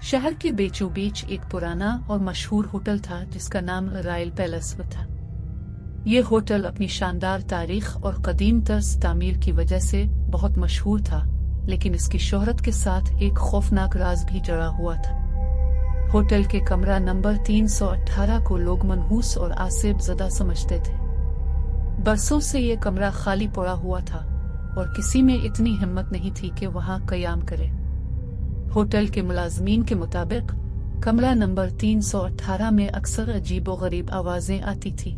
शहर के बीचों बीच एक पुराना और मशहूर होटल था जिसका नाम रॉयल पैलेस था। ये होटल अपनी शानदार तारीख और कदीम तर्ज तामीर की वजह से बहुत मशहूर था, लेकिन इसकी शोहरत के साथ एक खौफनाक राज भी जड़ा हुआ था। होटल के कमरा नंबर 318 को लोग मनहूस और आसेब ज़दा समझते थे। बरसों से ये कमरा खाली पड़ा हुआ था और किसी में इतनी हिम्मत नहीं थी कि वहां कयाम करे। होटल के मुलाजमीन के मुताबिक कमरा नंबर 318 में अक्सर अजीबो गरीब आवाजें आती थी।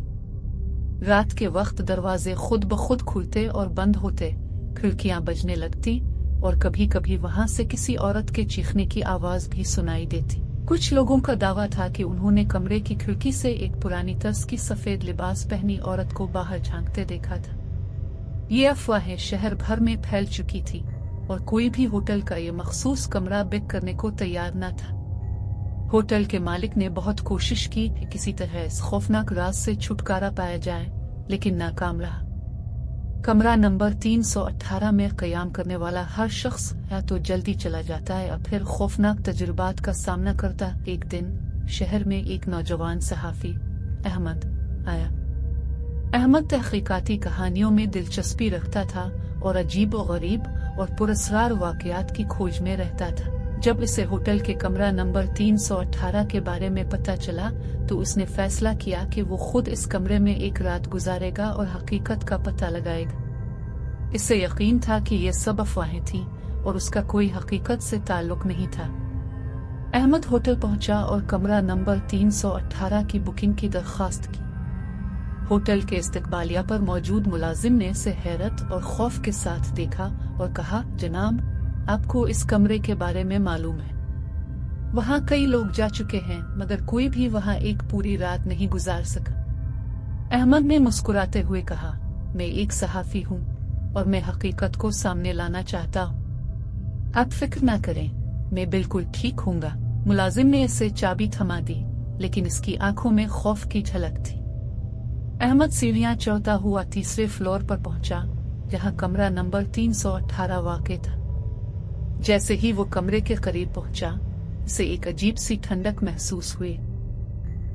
रात के वक्त दरवाजे खुद ब खुद खुलते और बंद होते, खिड़कियां बजने लगती और कभी कभी वहां से किसी औरत के चीखने की आवाज भी सुनाई देती। कुछ लोगों का दावा था कि उन्होंने कमरे की खिड़की से एक पुरानी तर्ज की सफेद लिबास पहनी औरत को बाहर झांकते देखा था। ये अफवाहें शहर भर में फैल चुकी थी और कोई भी होटल का ये मखसूस कमरा बुक करने को तैयार न था। होटल के मालिक ने बहुत कोशिश की कि किसी तरह इस खौफनाक राज से छुटकारा पाया जाए, लेकिन नाकाम रहा। कमरा नंबर 318 में कयाम करने वाला हर शख्स या तो जल्दी चला जाता है या फिर खौफनाक तजुर्बात का सामना करता। एक दिन शहर में एक नौजवान सहाफी अहमद आया। अहमद तहकीकाती कहानियों में दिलचस्पी रखता था और अजीब व गरीब और पुरस्कार वाकयात की खोज में रहता था। जब इसे होटल के कमरा नंबर 318 के बारे में पता चला तो उसने फैसला किया कि वो खुद इस कमरे में एक रात गुजारेगा और हकीकत का पता लगाएगा। इसे यकीन था कि ये सब अफवाहें थीं और उसका कोई हकीकत से ताल्लुक नहीं था। अहमद होटल पहुंचा और कमरा नंबर 318 की बुकिंग की दरख्वास्त की। होटल के इस्तकबालिया पर मौजूद मुलाजिम ने इसे हैरत और खौफ के साथ देखा और कहा, जनाब, आपको इस कमरे के बारे में मालूम है। वहाँ कई लोग जा चुके हैं मगर कोई भी वहाँ एक पूरी रात नहीं गुजार सका। अहमद ने मुस्कुराते हुए कहा, मैं एक सहाफी हूँ और मैं हकीकत को सामने लाना चाहता हूँ। आप फिक्र ना करें, मैं बिल्कुल ठीक हूँगा। मुलाजिम ने इसे चाबी थमा दी, लेकिन इसकी आंखों में खौफ की झलक थी। अहमद सीढ़ियां चढ़ता हुआ तीसरे फ्लोर पर पहुंचा, जहां कमरा नंबर 318 वाक़ था। जैसे ही वो कमरे के करीब पहुंचा, उसे एक अजीब सी ठंडक महसूस हुई।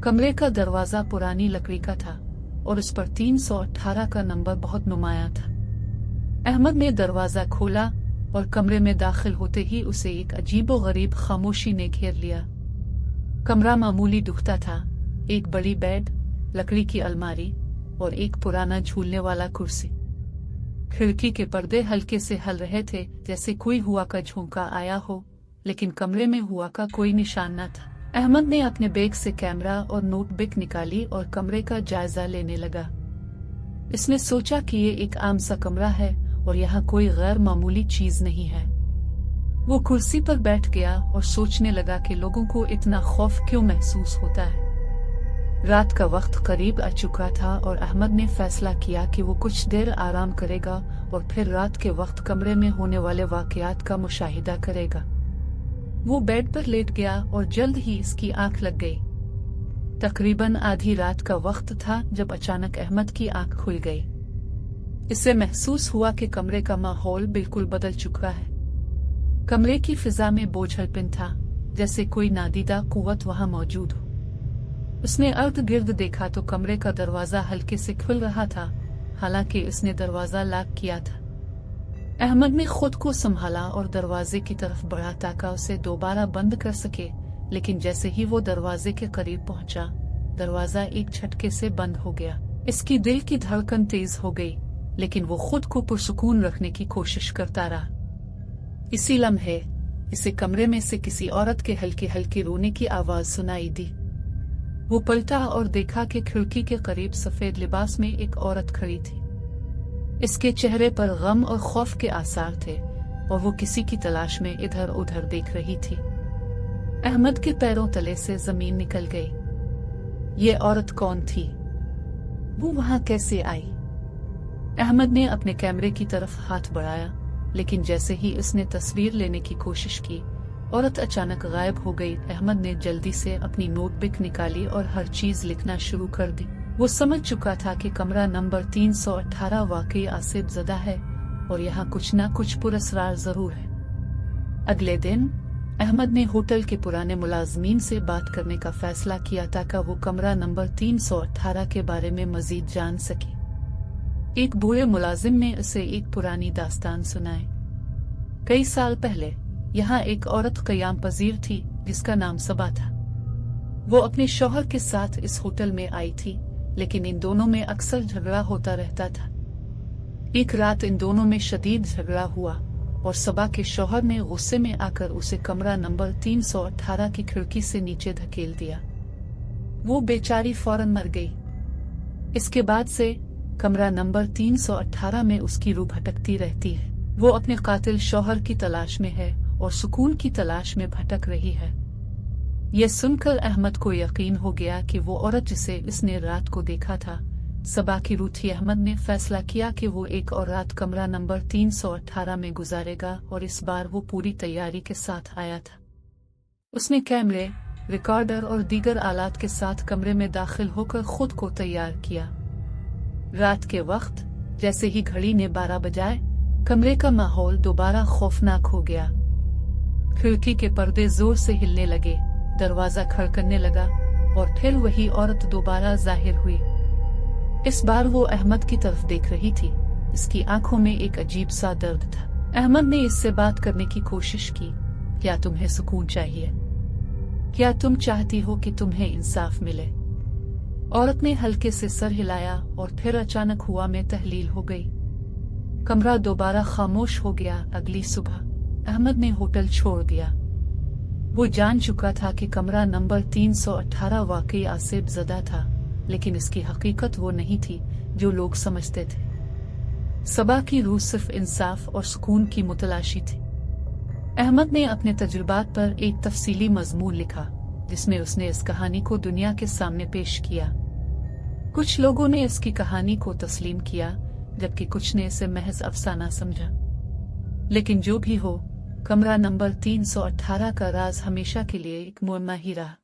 कमरे का दरवाजा पुरानी लकड़ी का था और उस पर 318 का नंबर बहुत नुमाया था। अहमद ने दरवाजा खोला और कमरे में दाखिल होते ही उसे एक अजीबो गरीब खामोशी ने घेर लिया। कमरा मामूली दुखता था। एक बड़ी बेड, लकड़ी की अलमारी और एक पुराना झूलने वाला कुर्सी। खिड़की के पर्दे हल्के से हिल रहे थे, जैसे कोई हुआ का झोंका आया हो, लेकिन कमरे में हुआ का कोई निशान न था। अहमद ने अपने बैग से कैमरा और नोटबुक निकाली और कमरे का जायजा लेने लगा। इसने सोचा कि ये एक आम सा कमरा है और यहाँ कोई गैर मामूली चीज नहीं है। वो कुर्सी पर बैठ गया और सोचने लगा कि लोगों को इतना खौफ क्यों महसूस होता है। रात का वक्त करीब आ चुका था और अहमद ने फैसला किया कि वो कुछ देर आराम करेगा और फिर रात के वक्त कमरे में होने वाले वाकयात का मुशाहिदा करेगा। वो बेड पर लेट गया और जल्द ही इसकी आंख लग गई। तकरीबन आधी रात का वक्त था जब अचानक अहमद की आंख खुल गई। इसे महसूस हुआ कि कमरे का माहौल बिल्कुल बदल चुका है। कमरे की फिजा में बोझलपन था, जैसे कोई नादीदा कुव्वत वहां मौजूद हो। उसने अर्द गिर्द देखा तो कमरे का दरवाजा हल्के से खुल रहा था, हालांकि उसने दरवाजा लॉक किया था। अहमद ने खुद को संभाला और दरवाजे की तरफ बढ़ा ताकि उसे दोबारा बंद कर सके, लेकिन जैसे ही वो दरवाजे के करीब पहुंचा, दरवाजा एक झटके से बंद हो गया। इसकी दिल की धड़कन तेज हो गई, लेकिन वो खुद को पुरसुकून रखने की कोशिश करता रहा। इसी लम्हे इसे कमरे में से किसी औरत के हल्के हल्के रोने की आवाज सुनाई दी। वो पलटा और देखा कि खिड़की के करीब सफेद लिबास में एक औरत खड़ी थी। इसके चेहरे पर गम और खौफ के आसार थे और वो किसी की तलाश में इधर उधर देख रही थी। अहमद के पैरों तले से जमीन निकल गई। ये औरत कौन थी? वो वहां कैसे आई? अहमद ने अपने कैमरे की तरफ हाथ बढ़ाया, लेकिन जैसे ही उसने तस्वीर लेने की कोशिश की, औरत अचानक गायब हो गई। अहमद ने जल्दी से अपनी नोटबुक निकाली और हर चीज लिखना शुरू कर दी। वो समझ चुका था कि कमरा नंबर 318 वाकई आसिफ ज़दा है और यहाँ कुछ ना कुछ पुरस्कार जरूर है। अगले दिन अहमद ने होटल के पुराने मुलाजमीन से बात करने का फैसला किया ताकि वो कमरा नंबर 318 के बारे में मजीद जान सके। एक बूढ़े मुलाजिम ने उसे एक पुरानी दास्तान सुनाई। कई साल पहले यहाँ एक औरत क़याम पजीर थी जिसका नाम सबा था। वो अपने शौहर के साथ इस होटल में आई थी, लेकिन इन दोनों में अक्सर झगड़ा होता रहता था। एक रात इन दोनों में शदीद झगड़ा हुआ और सबा के शौहर ने गुस्से में आकर उसे कमरा नंबर 318 की खिड़की से नीचे धकेल दिया। वो बेचारी फौरन मर गई। इसके बाद से कमरा नंबर 318 में उसकी रूह भटकती रहती है। वो अपने कातिल शौहर की तलाश में है और सुकून की तलाश में भटक रही है। यह सुनकर अहमद को यकीन हो गया कि वो औरत जिसे इसने रात को देखा था सबा की रूह थी। अहमद ने फैसला किया कि वो एक और रात कमरा नंबर 318 में गुजारेगा और इस बार वो पूरी तैयारी के साथ आया था। उसने कैमरे, रिकॉर्डर और दीगर आलात के साथ कमरे में दाखिल होकर खुद को तैयार किया। रात के वक्त जैसे ही घड़ी ने 12 बजाए, कमरे का माहौल दोबारा खौफनाक हो गया। खिड़की के पर्दे जोर से हिलने लगे, दरवाजा खड़कने लगा और फिर वही औरत दोबारा जाहिर हुई। इस बार वो अहमद की तरफ देख रही थी। इसकी आंखों में एक अजीब सा दर्द था। अहमद ने इससे बात करने की कोशिश की। क्या तुम्हें सुकून चाहिए? क्या तुम चाहती हो कि तुम्हें इंसाफ मिले? औरत ने हल्के से सर हिलाया और फिर अचानक हुआ में तहलील हो गई। कमरा दोबारा खामोश हो गया। अगली सुबह अहमद ने होटल छोड़ दिया। वो जान चुका था कि कमरा नंबर 318 वाकई आसिफ ज़दा था, लेकिन इसकी हकीकत वो नहीं थी जो लोग समझते थे। सबा की रूह सिर्फ इंसाफ और सुकून की मुतलाशी थी। अहमद ने अपने तजुर्बात पर एक तफसीली मजमून लिखा जिसमें उसने इस कहानी को दुनिया के सामने पेश किया। कुछ लोगों ने इसकी कहानी को तस्लीम किया, जबकि कुछ ने इसे महज अफसाना समझा। लेकिन जो भी हो, कमरा नंबर 318 का राज हमेशा के लिए एक मुअम्मा ही रहा।